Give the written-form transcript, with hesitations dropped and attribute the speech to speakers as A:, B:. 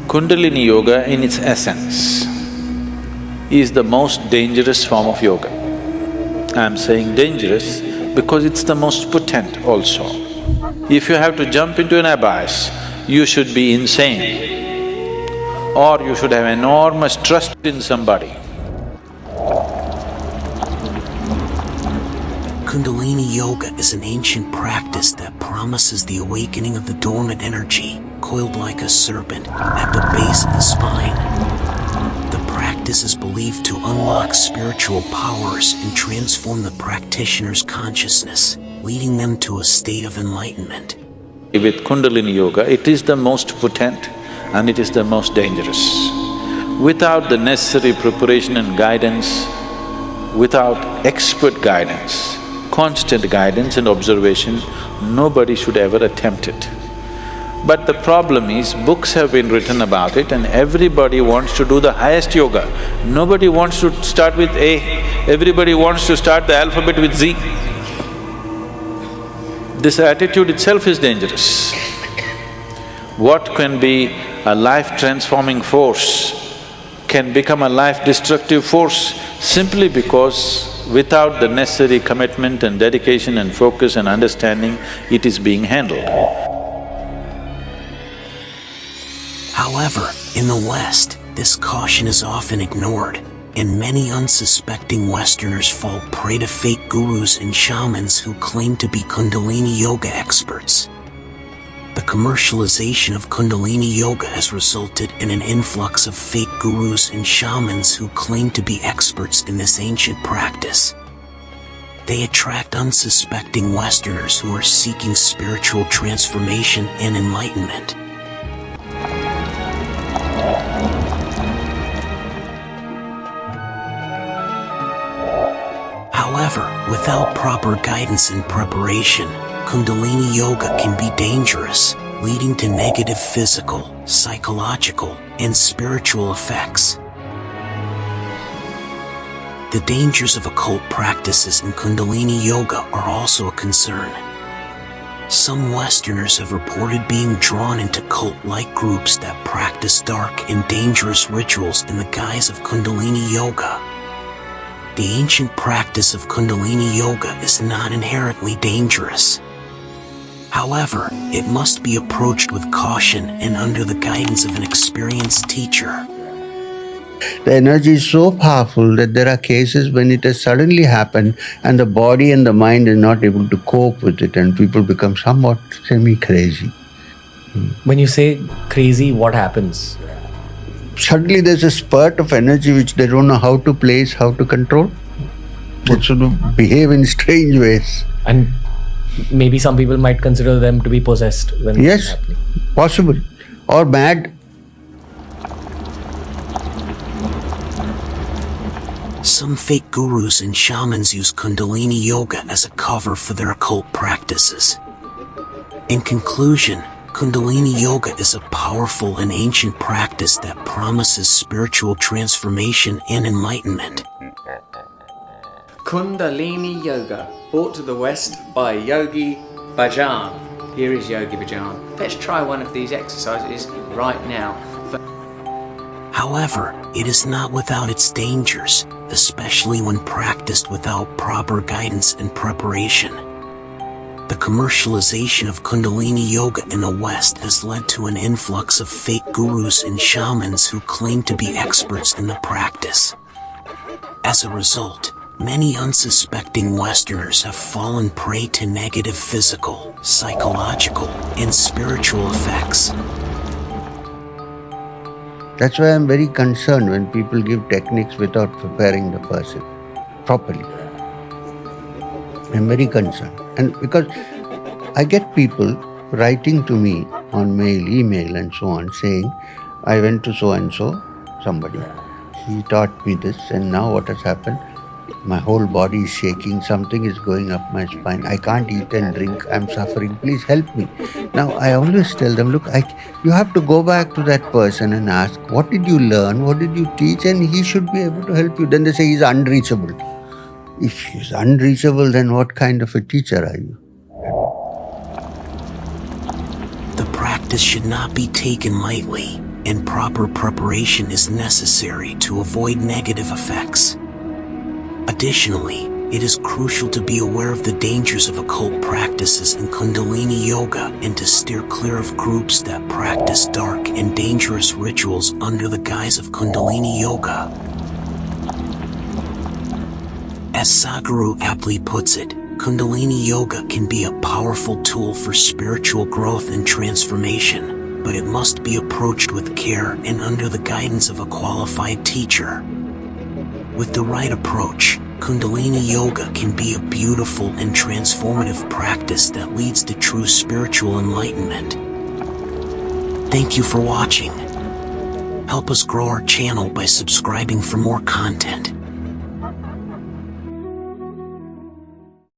A: Kundalini yoga in its essence is the most dangerous form of yoga. I'm saying dangerous because it's the most potent also. If you have to jump into an abyss, you should be insane or you should have enormous trust in somebody.
B: Kundalini Yoga is an ancient practice that promises the awakening of the dormant energy, coiled like a serpent, at the base of the spine. The practice is believed to unlock spiritual powers and transform the practitioner's consciousness, leading them to a state of enlightenment.
A: With Kundalini yoga, it is the most potent and it is the most dangerous. Without the necessary preparation and guidance, without expert guidance, constant guidance and observation, nobody should ever attempt it. But the problem is, books have been written about it and everybody wants to do the highest yoga. Nobody wants to start with A, everybody wants to start the alphabet with Z. This attitude itself is dangerous. What can be a life-transforming force can become a life-destructive force simply because without the necessary commitment and dedication and focus and understanding, it is being handled.
B: However, in the West, this caution is often ignored, and many unsuspecting Westerners fall prey to fake gurus and shamans who claim to be Kundalini Yoga experts. The commercialization of Kundalini Yoga has resulted in an influx of fake gurus and shamans who claim to be experts in this ancient practice. They attract unsuspecting Westerners who are seeking spiritual transformation and enlightenment. However, without proper guidance and preparation, Kundalini Yoga can be dangerous, leading to negative physical, psychological, and spiritual effects. The dangers of occult practices in Kundalini Yoga are also a concern. Some Westerners have reported being drawn into cult-like groups that practice dark and dangerous rituals in the guise of Kundalini Yoga. The ancient practice of Kundalini Yoga is not inherently dangerous. However, it must be approached with caution and under the guidance of an experienced teacher.
C: The energy is so powerful that there are cases when it has suddenly happened and the body and the mind is not able to cope with it and people become somewhat semi-crazy.
D: When you say crazy, what happens?
C: Suddenly there's a spurt of energy which they don't know how to place, how to control. They sort of behave in strange ways.
D: And maybe some people might consider them to be possessed when
C: Yes,
D: it's happening.
C: possible. Or mad.
B: Some fake gurus and shamans use Kundalini Yoga as a cover for their occult practices. In conclusion, Kundalini Yoga is a powerful and ancient practice that promises spiritual transformation and enlightenment.
E: Kundalini Yoga, brought to the West by Yogi Bhajan. Here is Yogi Bhajan. Let's try one of these exercises right now.
B: However, it is not without its dangers, especially when practiced without proper guidance and preparation. The commercialization of Kundalini Yoga in the West has led to an influx of fake gurus and shamans who claim to be experts in the practice. As a result, many unsuspecting Westerners have fallen prey to negative physical, psychological, and spiritual effects.
C: That's why I'm very concerned when people give techniques without preparing the person properly. I'm very concerned. And because I get people writing to me on mail, email and so on saying, I went to so-and-so, somebody. He taught me this and now what has happened? My whole body is shaking, something is going up my spine. I can't eat and drink, I'm suffering, please help me. Now I always tell them, look, you have to go back to that person and ask, what did you learn, what did you teach, and he should be able to help you. Then they say he's unreachable. If he's unreachable, then what kind of a teacher are you?
B: The practice should not be taken lightly, and proper preparation is necessary to avoid negative effects. Additionally, it is crucial to be aware of the dangers of occult practices in Kundalini Yoga and to steer clear of groups that practice dark and dangerous rituals under the guise of Kundalini Yoga. As Sadhguru aptly puts it, Kundalini Yoga can be a powerful tool for spiritual growth and transformation, but it must be approached with care and under the guidance of a qualified teacher. With the right approach, Kundalini Yoga can be a beautiful and transformative practice that leads to true spiritual enlightenment. Thank you for watching. Help us grow our channel by subscribing for more content.